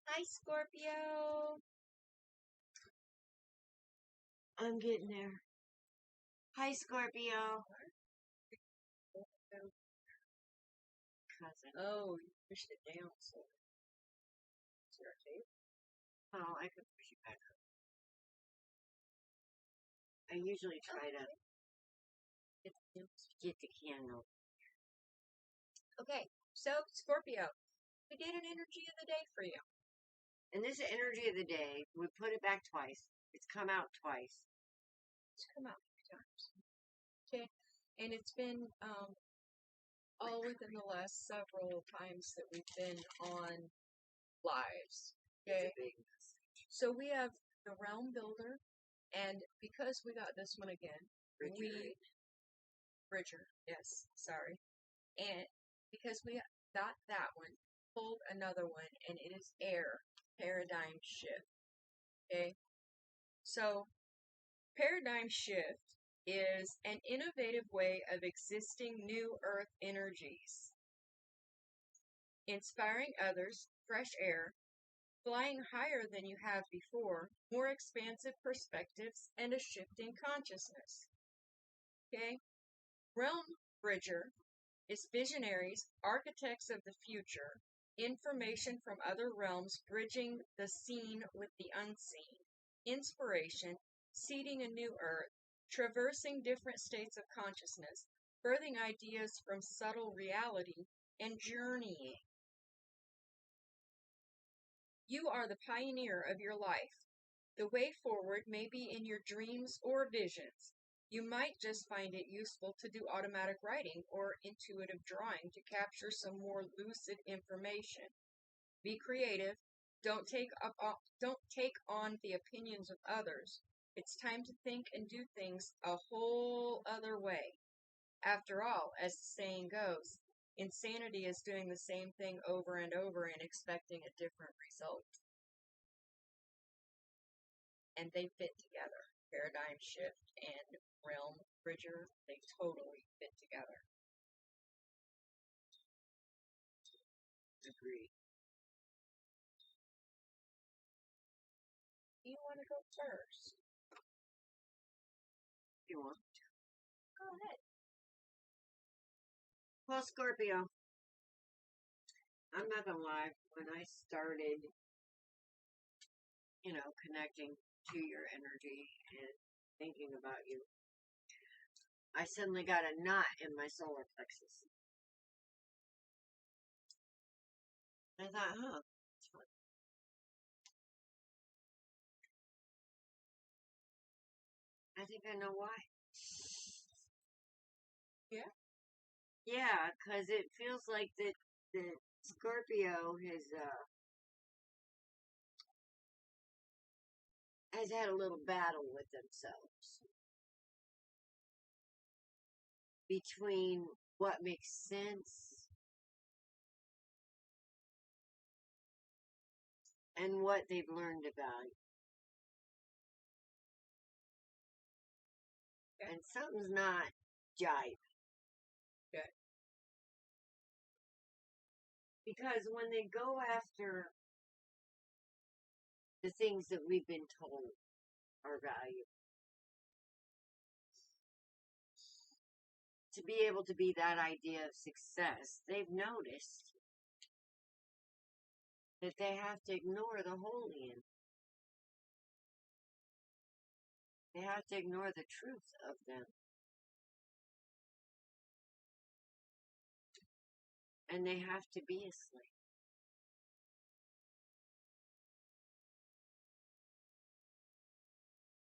Hi, Scorpio. I'm getting there. Hi, Scorpio. Cousin. Oh, you pushed it down, so is there a tape? Oh, I could push it back up. I usually try to get the candle. Okay, so Scorpio, we did an energy of the day for you. And this energy of the day, we put it back twice. It's come out twice. It's come out 3 times. Okay, and it's been all within the last several times that we've been on lives. Okay, It's a big message. so we have the Realm Builder, and because we got this one again, Bridger, yes, sorry, and because we got that one, pulled another one, and it is air paradigm shift. Okay, so paradigm shift is an innovative way of existing new earth energies, inspiring others, fresh air, flying higher than you have before, more expansive perspectives, and a shifting consciousness. Okay, Realm Bridger is visionaries, architects of the future, information from other realms bridging the seen with the unseen, inspiration, seeding a new earth, traversing different states of consciousness, birthing ideas from subtle reality, and journeying. You are the pioneer of your life. The way forward may be in your dreams or visions. You might just find it useful to do automatic writing or intuitive drawing to capture some more lucid information. Be creative. Don't take on the opinions of others. It's time to think and do things a whole other way. After all, as the saying goes, insanity is doing the same thing over and over and expecting a different result. And they fit together. Paradigm shift and realm bridger, they totally fit together. Agreed. Do you want to go first? You want? Go ahead. Well, Scorpio, I'm not gonna lie. When I started, connecting to your energy and thinking about you, I suddenly got a knot in my solar plexus. I thought, it's fun. I think I know why. Yeah? Yeah, because it feels like the Scorpio has had a little battle with themselves between what makes sense and what they've learned about it. Yeah. And something's not jive. Okay. Because when they go after the things that we've been told are valuable, to be able to be that idea of success, they've noticed that they have to ignore the holy in. They have to ignore the truth of them. And they have to be a slave.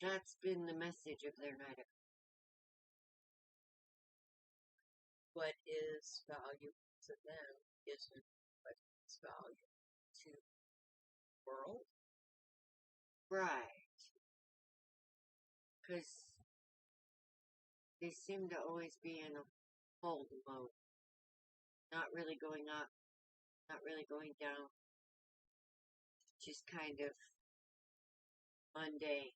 That's been the message of their night. What is valuable to them isn't what is valuable to the world. Right. Because they seem to always be in a hold mode. Not really going up, not really going down. Just kind of mundane.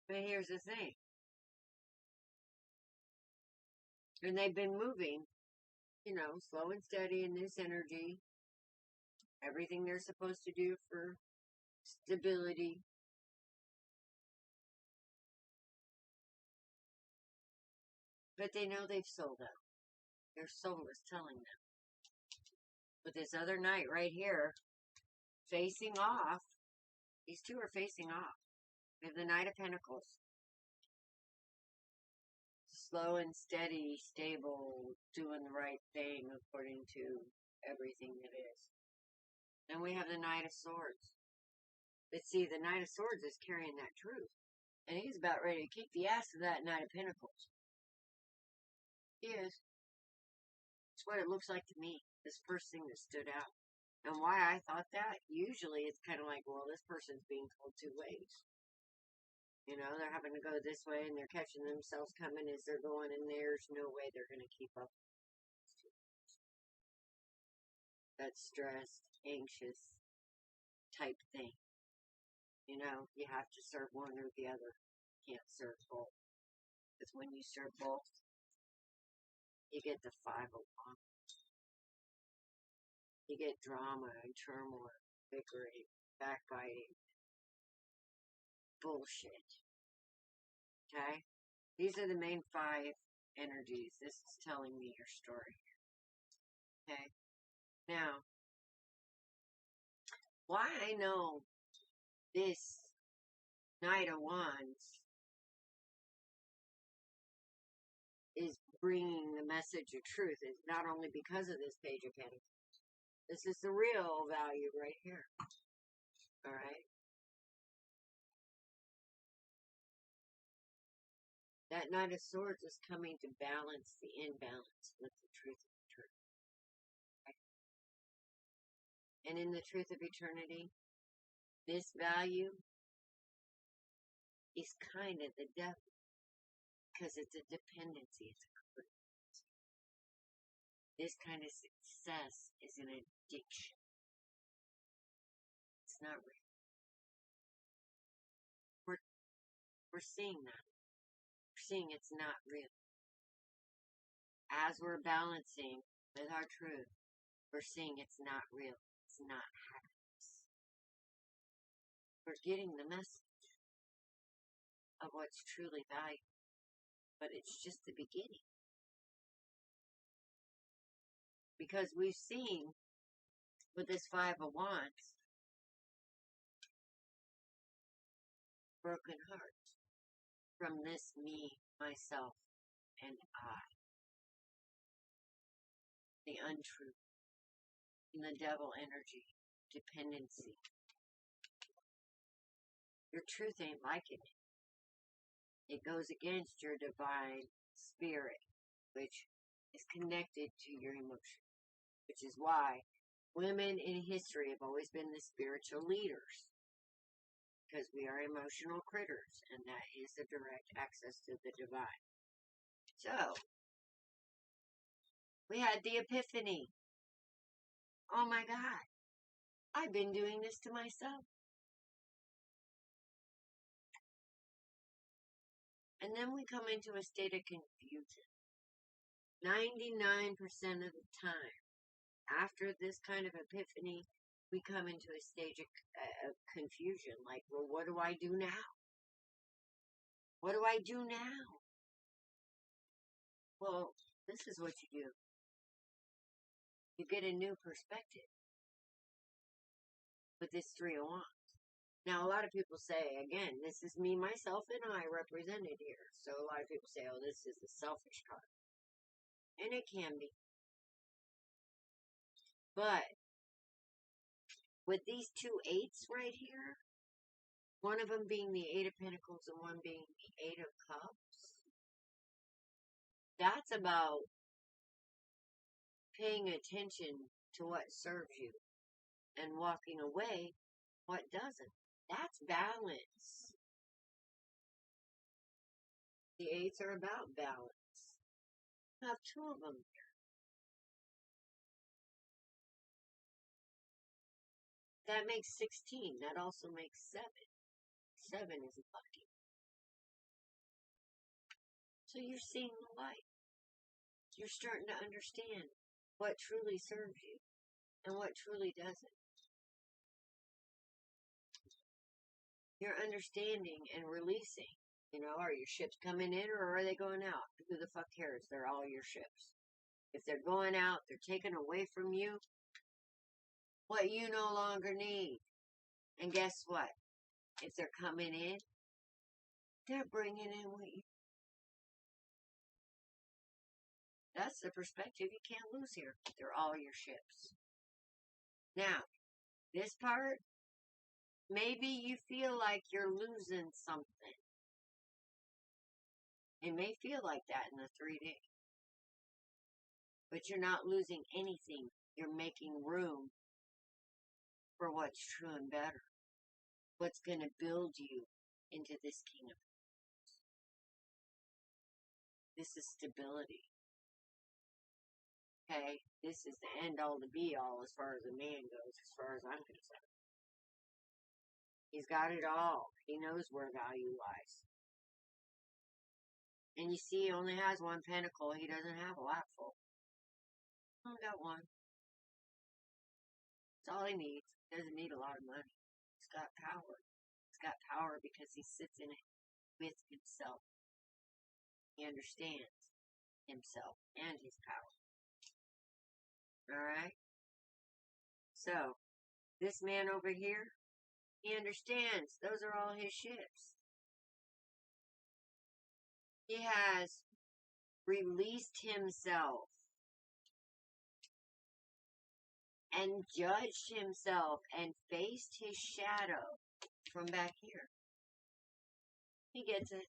But here's the thing. And they've been moving, slow and steady in this energy. Everything they're supposed to do for stability. But they know they've sold out. Their soul is telling them. With this other knight right here, facing off, these two are facing off. We have the Knight of Pentacles. Slow and steady, stable, doing the right thing according to everything that is. And we have the Knight of Swords. But see, the Knight of Swords is carrying that truth. And he's about ready to kick the ass of that Knight of Pentacles. He is. It's what it looks like to me. This first thing that stood out. And why I thought that, usually it's kind of like, well, this person's being told two ways. They're having to go this way and they're catching themselves coming as they're going, and there's no way they're going to keep up. That stressed, anxious type thing. You have to serve one or the other. You can't serve both. Because when you serve both, you get the 5 of Wands. You get drama and turmoil, bickering, backbiting, bullshit. Okay? These are the main 5 energies. This is telling me your story. Okay? Now, why I know this Knight of Wands is bringing the message of truth is not only because of this Page of Pentacles. This is the real value right here. Alright? That Knight of Swords is coming to balance the imbalance with the truth of eternity. Okay? And in the truth of eternity, this value is kind of the devil. Because it's a dependency. It's a codependency. This kind of success is an addiction. It's not real. We're seeing that. We're seeing it's not real. As we're balancing with our truth, we're seeing it's not real. It's not happiness. We're getting the message of what's truly valuable. But it's just the beginning. Because we've seen with this 5 of Wands, broken hearts from this me, myself, and I. The untruth. And the devil energy. Dependency. Your truth ain't liking it. It goes against your divine spirit, which is connected to your emotion. Which is why women in history have always been the spiritual leaders. Because we are emotional critters, and that is the direct access to the divine. So, we had the epiphany. Oh my God, I've been doing this to myself. And then we come into a state of confusion. 99% of the time, after this kind of epiphany, we come into a stage of confusion. Like, well, what do I do now? What do I do now? Well, this is what you do. You get a new perspective with this 3 of Wands. Now, a lot of people say, again, this is me, myself, and I represented here. So a lot of people say, oh, this is the selfish card. And it can be. But with these 2 8s right here, one of them being the 8 of Pentacles and one being the 8 of Cups, that's about paying attention to what serves you and walking away what doesn't. That's balance. The 8s are about balance. I have 2 of them here. That makes 16. That also makes 7. 7 is lucky. So you're seeing the light. You're starting to understand what truly serves you and what truly doesn't. You're understanding and releasing. You know, are your ships coming in or are they going out? Who the fuck cares? They're all your ships. If they're going out, they're taken away from you what you no longer need. And guess what? If they're coming in, they're bringing in what you. That's the perspective you can't lose here. They're all your ships. Now, this part, maybe you feel like you're losing something. It may feel like that in the 3D. But you're not losing anything. You're making room for what's true and better. What's going to build you into this kingdom. This is stability. Okay? This is the end all to be all as far as a man goes, as far as I'm concerned. He's got it all. He knows where value lies. And you see, he only has one pentacle. He doesn't have a lap full. He only got one. That's all he needs. He doesn't need a lot of money. He's got power. He's got power because he sits in it with himself. He understands himself and his power. Alright? So, this man over here, he understands those are all his ships. He has released himself and judged himself and faced his shadow from back here. He gets it.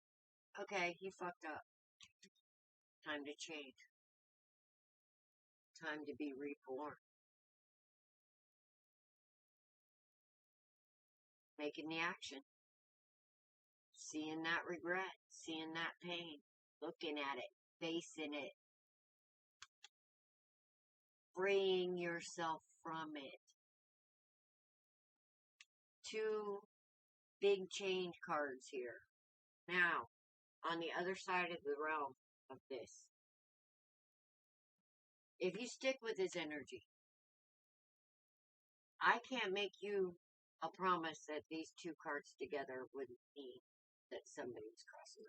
Okay, he fucked up. Time to change. Time to be reborn. Making the action. Seeing that regret. Seeing that pain. Looking at it. Facing it. Freeing yourself from it. 2 big change cards here. Now, on the other side of the realm of this, if you stick with his energy, I can't make you a promise that these 2 cards together wouldn't mean that somebody's crossing.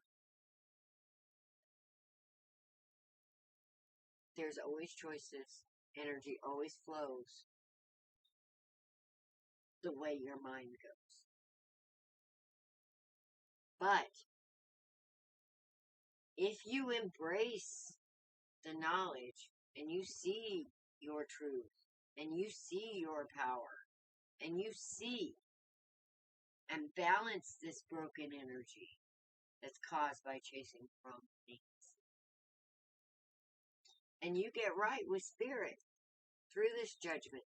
There's always choices. Energy always flows the way your mind goes. But if you embrace the knowledge and you see your truth and you see your power and you see and balance this broken energy that's caused by chasing from things, and you get right with spirit through this judgment,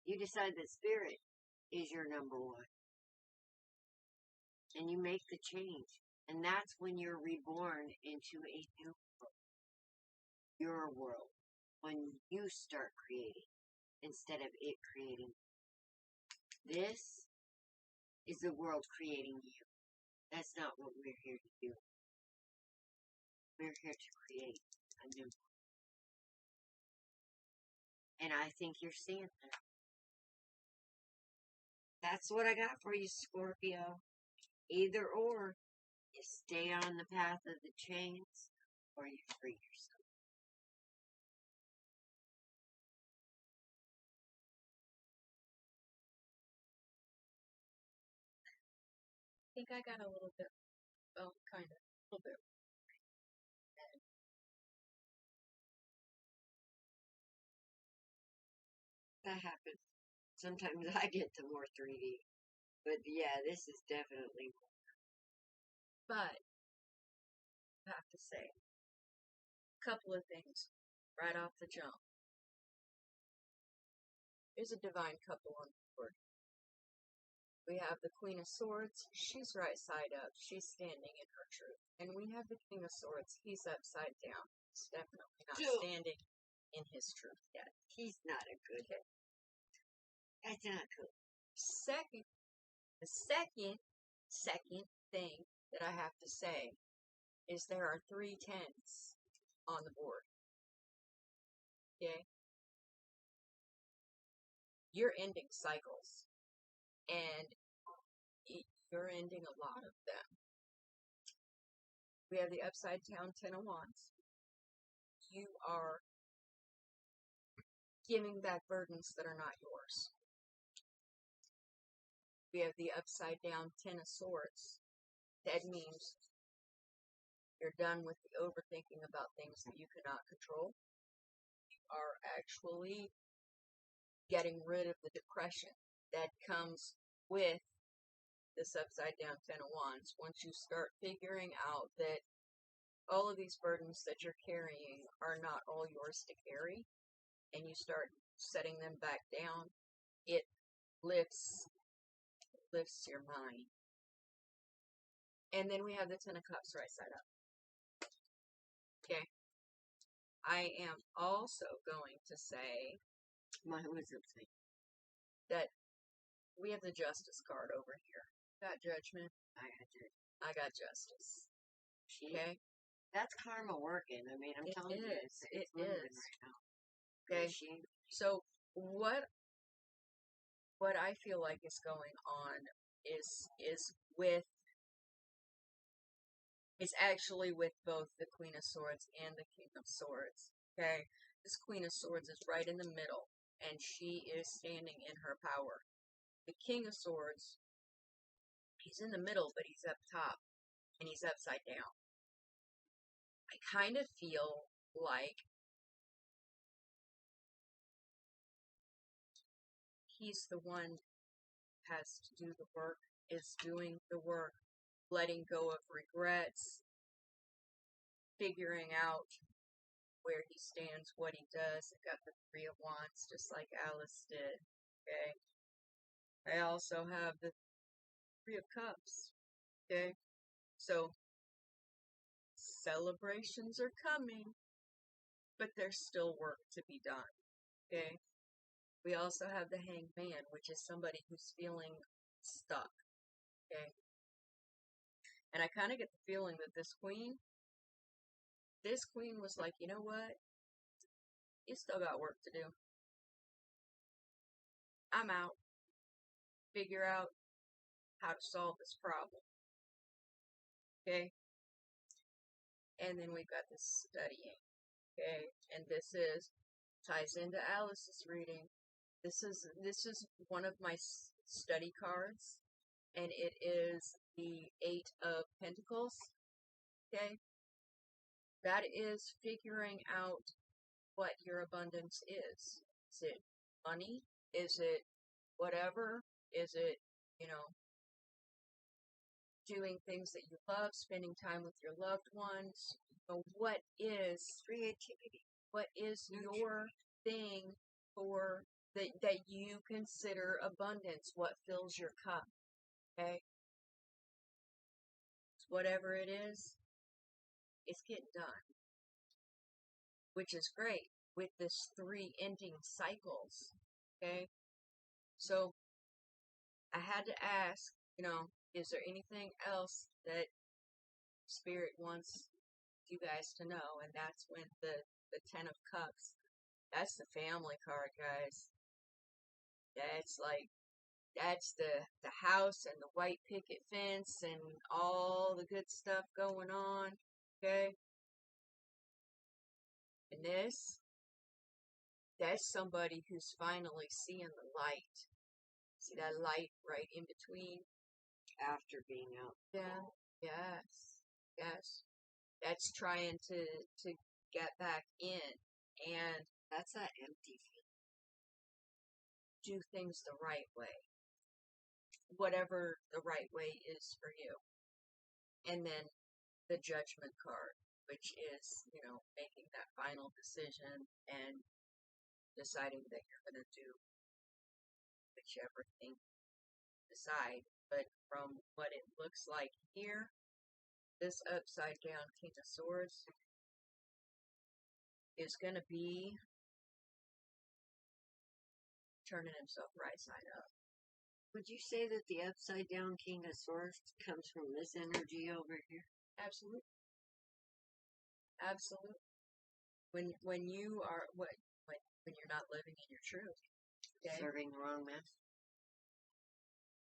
you decide that spirit is your number 1. And you make the change. And that's when you're reborn into a new world. Your world. When you start creating instead of it creating. This is the world creating you. That's not what we're here to do. We're here to create a new world. And I think you're seeing that. That's what I got for you, Scorpio. Either or. You stay on the path of the chains, or you free yourself. I think I got a little bit, well, kind of, a little bit. That happens. Sometimes I get to more 3D. But yeah, this is definitely more. But, I have to say, a couple of things right off the jump. There's a divine couple on the board. We have the Queen of Swords. She's right side up. She's standing in her truth. And we have the King of Swords. He's upside down. He's definitely not standing in his truth yet. He's not a good. Okay. That's not good. The second thing that I have to say is there are 3 10s on the board. Okay? You're ending cycles, and you're ending a lot of them. We have the upside down 10 of Wands. You are giving back burdens that are not yours. We have the upside down 10 of Swords. That means you're done with the overthinking about things that you cannot control. You are actually getting rid of the depression that comes with this upside down 10 of Wands. Once you start figuring out that all of these burdens that you're carrying are not all yours to carry, and you start setting them back down, it lifts your mind. And then we have the 10 of Cups right side up. Okay. I am also going to say that we have the Justice card over here. Got Judgment. I got Justice. Okay. That's karma working. I mean, I'm telling you, it's moving right now. Okay. So what I feel like is going on is actually with both the Queen of Swords and the King of Swords. Okay. This Queen of Swords is right in the middle, and she is standing in her power. The King of Swords, he's in the middle, but he's up top, and he's upside down. I kind of feel like he's the one who has to do the work, is doing the work, letting go of regrets, figuring out where he stands, what he does. I got the Three of Wands, just like Alice did. Okay. I also have the Three of Cups. Okay. So celebrations are coming, but there's still work to be done. Okay. We also have the Hanged Man, which is somebody who's feeling stuck. Okay. And I kind of get the feeling that this queen was like, you know what? You still got work to do. I'm out. Figure out how to solve this problem. Okay? And then we've got this studying. Okay? And this ties into Alice's reading. This is one of my study cards, and it is the Eight of Pentacles. Okay? That is figuring out what your abundance is. Is it money? Is it whatever? Is it, doing things that you love, spending time with your loved ones? What is creativity? What is your thing for that you consider abundance? What fills your cup? Okay? Whatever it is, it's getting done. Which is great with this 3 ending cycles. Okay? So I had to ask, is there anything else that Spirit wants you guys to know? And that's when the 10 of Cups, that's the family card, guys. That's the house and the white picket fence and all the good stuff going on. Okay? And that's somebody who's finally seeing the light. See that light right in between? After being out. Yeah. Yes. That's trying to get back in, and that's that empty feeling. Do things the right way. Whatever the right way is for you. And then the Judgment card, which is, making that final decision and deciding that you're going to do whichever thing you decide. But from what it looks like here, this upside down King of Swords is going to be turning himself right side up. Would you say that the upside down King of Swords comes from this energy over here? Absolutely. When you are when you're not living in your truth. Okay? Serving the wrong master.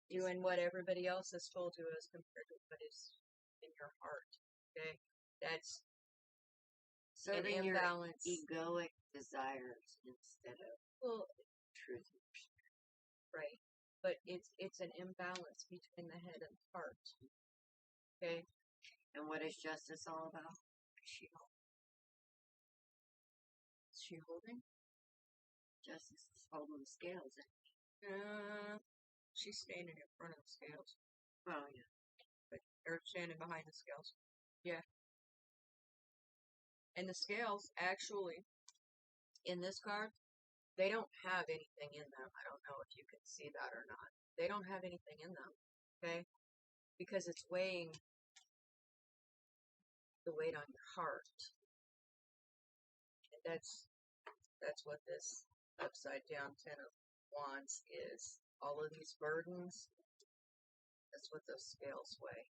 Doing what everybody else has told you as compared to what is in your heart. Okay? That's Serving an your imbalance. egoic desires instead of truth. Right. But it's an imbalance between the head and the heart. Okay? And what is justice all about? Is she holding? Justice is holding the scales. She's standing in front of the scales. Well, yeah. Or standing behind the scales. Yeah. And the scales, actually, in this card, they don't have anything in them. I don't know if you can see that or not. They don't have anything in them. Okay? Because it's weighing the weight on your heart. And that's what this upside down Ten of Wands is. All of these burdens, that's what those scales weigh.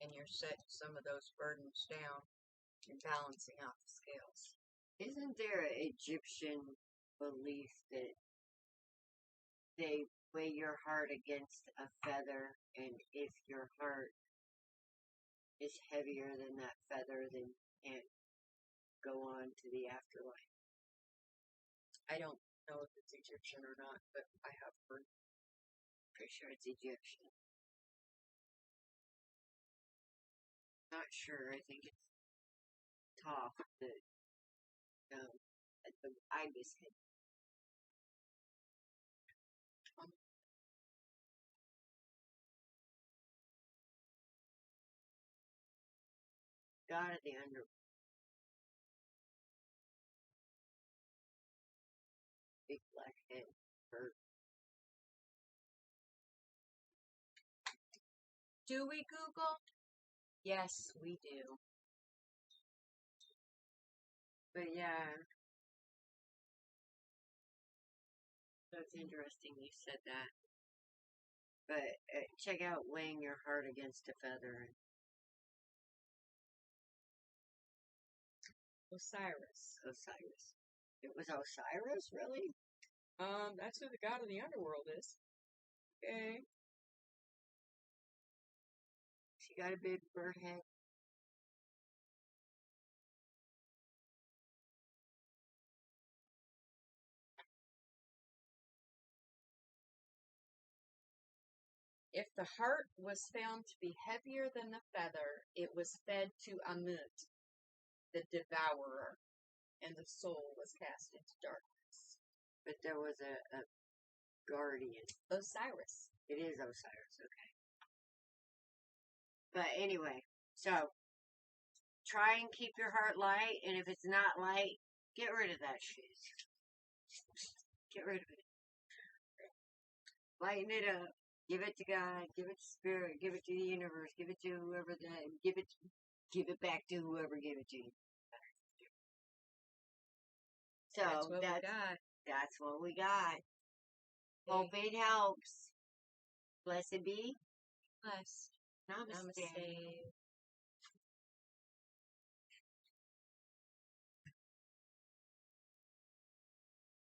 And you're setting some of those burdens down and balancing out the scales. Isn't there an Egyptian belief that they weigh your heart against a feather, and if your heart is heavier than that feather, then you can't go on to the afterlife? I don't know if it's Egyptian or not, but I have heard. Pretty sure it's Egyptian. Not sure. I think it's Toph that at the ibis head. God of the underworld. Big black head. Bird. Do we Google? Yes, we do. But yeah. So it's interesting you said that. But check out weighing your heart against a feather. Osiris. It was Osiris, really? That's who the god of the underworld is. Okay. She got a big bird head. If the heart was found to be heavier than the feather, it was fed to Amut, the devourer, and the soul was cast into darkness. But there was a guardian. Osiris. It is Osiris, okay. But anyway, so try and keep your heart light, and if it's not light, get rid of that shit. Get rid of it. Lighten it up. Give it to God. Give it to Spirit. Give it to the universe. Give it to whoever give it back to whoever gave it to you. So that's what we got. That's what we got. Okay. Hope it helps. Blessed be. Blessed. Namaste. Namaste.